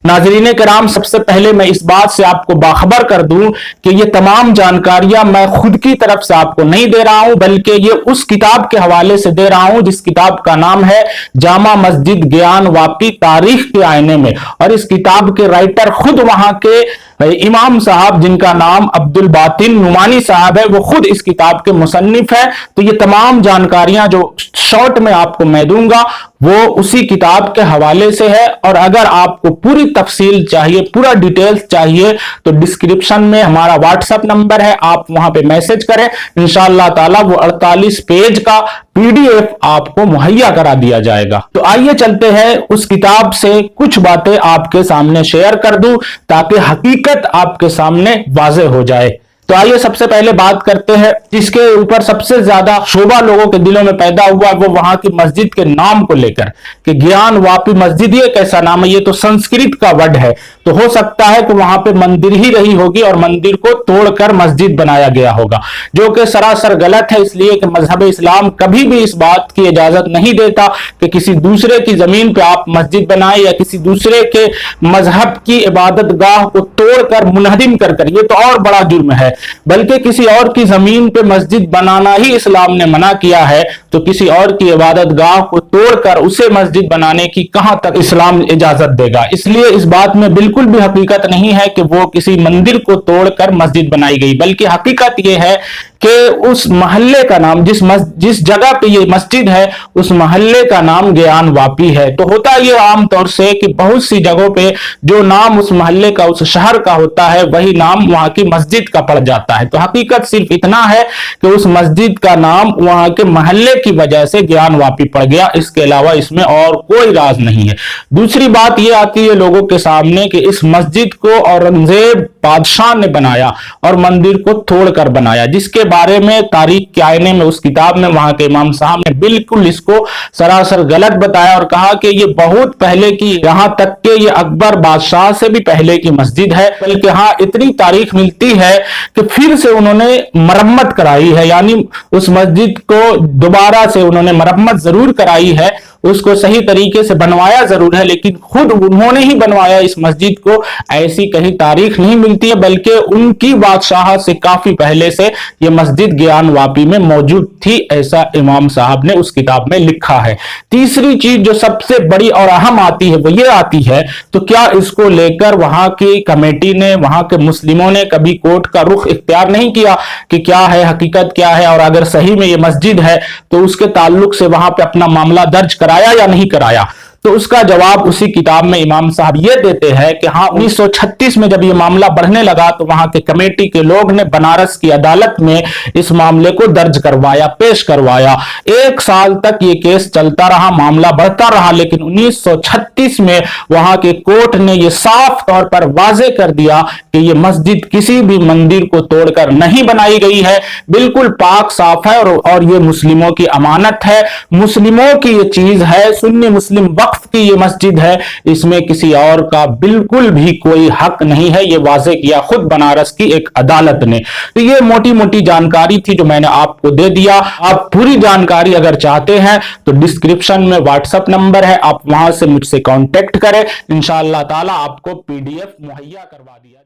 नाज़रीन कराम, सबसे पहले मैं इस बात से आपको बाखबर कर दूं कि ये तमाम जानकारियां मैं खुद की तरफ से आपको नहीं दे रहा हूं, बल्कि ये उस किताब के हवाले से दे रहा हूं जिस किताब का नाम है जामा मस्जिद ज्ञान वापी तारीख के आईने में। और इस किताब के राइटर खुद वहां के इमाम साहब, जिनका नाम अब्दुल बातिन नुमानी साहब है, वो खुद इस किताब के मुसन्निफ है। तो ये तमाम जानकारियां जो शॉर्ट में आपको मैं दूंगा वो उसी किताब के हवाले से है। और अगर आपको पूरी तफसील चाहिए, पूरा डिटेल्स चाहिए, तो डिस्क्रिप्शन में हमारा व्हाट्सएप नंबर है, आप वहां पे मैसेज करें, इंशाअल्लाह ताला वो 48 पेज का PDF आपको मुहैया करा दिया जाएगा। तो आइए चलते हैं उस किताब से कुछ बातें आपके सामने शेयर कर दूं ताकि हकीकत आपके सामने वाज़ेह हो जाए। तो आइए सबसे पहले बात करते हैं जिसके ऊपर सबसे ज्यादा शोभा लोगों के दिलों में पैदा हुआ, वो वहां की मस्जिद के नाम को लेकर कि ज्ञान वापी मस्जिद। ये कैसा नाम है? ये तो संस्कृत का वर्ड है, तो हो सकता है कि वहां पे मंदिर ही रही होगी और मंदिर को तोड़कर मस्जिद बनाया गया होगा, जो कि सरासर गलत है। इसलिए कि मजहब इस्लाम कभी भी इस बात की इजाजत नहीं देता कि किसी दूसरे की जमीन पे आप मस्जिद बनाए या किसी दूसरे के मजहब की इबादत गाह को तोड़कर मुनहदिम कर। ये तो और बड़ा जुर्म है, बल्कि किसी और की जमीन पे मस्जिद बनाना ही इस्लाम ने मना किया है, तो किसी और की इबादत गाह को तोड़कर उसे मस्जिद बनाने की कहां तक इस्लाम इजाजत देगा। इसलिए इस बात में बिल्कुल भी हकीकत नहीं है कि वो किसी मंदिर को तोड़कर मस्जिद बनाई गई, बल्कि हकीकत यह है कि उस मोहल्ले का नाम, जिस जगह पे ये मस्जिद है, उस मोहल्ले का नाम ज्ञान वापी है। तो होता ये आमतौर से कि बहुत सी जगहों पे जो नाम उस मोहल्ले का, उस शहर का होता है, वही नाम वहां की मस्जिद का पड़ जाता है। तो हकीकत सिर्फ इतना है कि उस मस्जिद का नाम वहां के मोहल्ले की वजह से ज्ञान वापी पड़ गया, इसके अलावा इसमें और कोई राज नहीं है। दूसरी बात यह आती है लोगों के सामने कि इस मस्जिद को औरंगजेब बादशाह ने बनाया और मंदिर को तोड़कर बनाया, जिसके बारे में तारीख के आईने में उस किताब में वहां के इमाम साहब ने बिल्कुल इसको सरासर गलत बताया और कहा कि ये बहुत पहले की, यहां तक कि ये अकबर बादशाह से भी पहले की मस्जिद है। बल्कि हाँ, इतनी तारीख मिलती है कि फिर से उन्होंने मरम्मत कराई है, यानी उस मस्जिद को दोबारा से उन्होंने मरम्मत जरूर कराई है, उसको सही तरीके से बनवाया जरूर है, लेकिन खुद उन्होंने ही बनवाया इस मस्जिद को, ऐसी कहीं तारीख नहीं मिलती है। बल्कि उनकी बादशाह से काफी पहले से यह मस्जिद ज्ञान वापी में मौजूद थी, ऐसा इमाम साहब ने उस किताब में लिखा है। तीसरी चीज जो सबसे बड़ी और अहम आती है वो ये आती है, तो क्या इसको लेकर वहां की कमेटी ने, वहां के मुस्लिमों ने कभी कोर्ट का रुख इख्तियार नहीं किया कि क्या है हकीकत क्या है, और अगर सही में ये मस्जिद है तो उसके ताल्लुक से वहां पे अपना मामला दर्ज कराया या नहीं कराया? तो उसका जवाब उसी किताब में इमाम साहब ये देते हैं कि हाँ, 1936 में जब ये मामला बढ़ने लगा तो वहां के कमेटी के लोग ने बनारस की अदालत में इस मामले को दर्ज करवाया, पेश करवाया। 1 साल तक ये केस चलता रहा, मामला बढ़ता रहा, लेकिन 1936 में वहां के कोर्ट ने ये साफ तौर पर वाजे कर दिया कि ये मस्जिद किसी भी मंदिर को तोड़कर नहीं बनाई गई है, बिल्कुल पाक साफ है और ये मुस्लिमों की अमानत है, मुस्लिमों की ये चीज है, सुन्नी मुस्लिम वक्फ की ये मस्जिद है, इसमें किसी और का बिल्कुल भी कोई हक नहीं है। ये वाजे किया खुद बनारस की एक अदालत ने। तो ये मोटी मोटी जानकारी थी जो मैंने आपको दे दिया। आप पूरी जानकारी अगर चाहते हैं तो डिस्क्रिप्शन में व्हाट्सएप नंबर है, आप वहां से मुझसे कांटेक्ट करें, इंशाअल्लाह ताला आपको PDF मुहैया करवा दिया।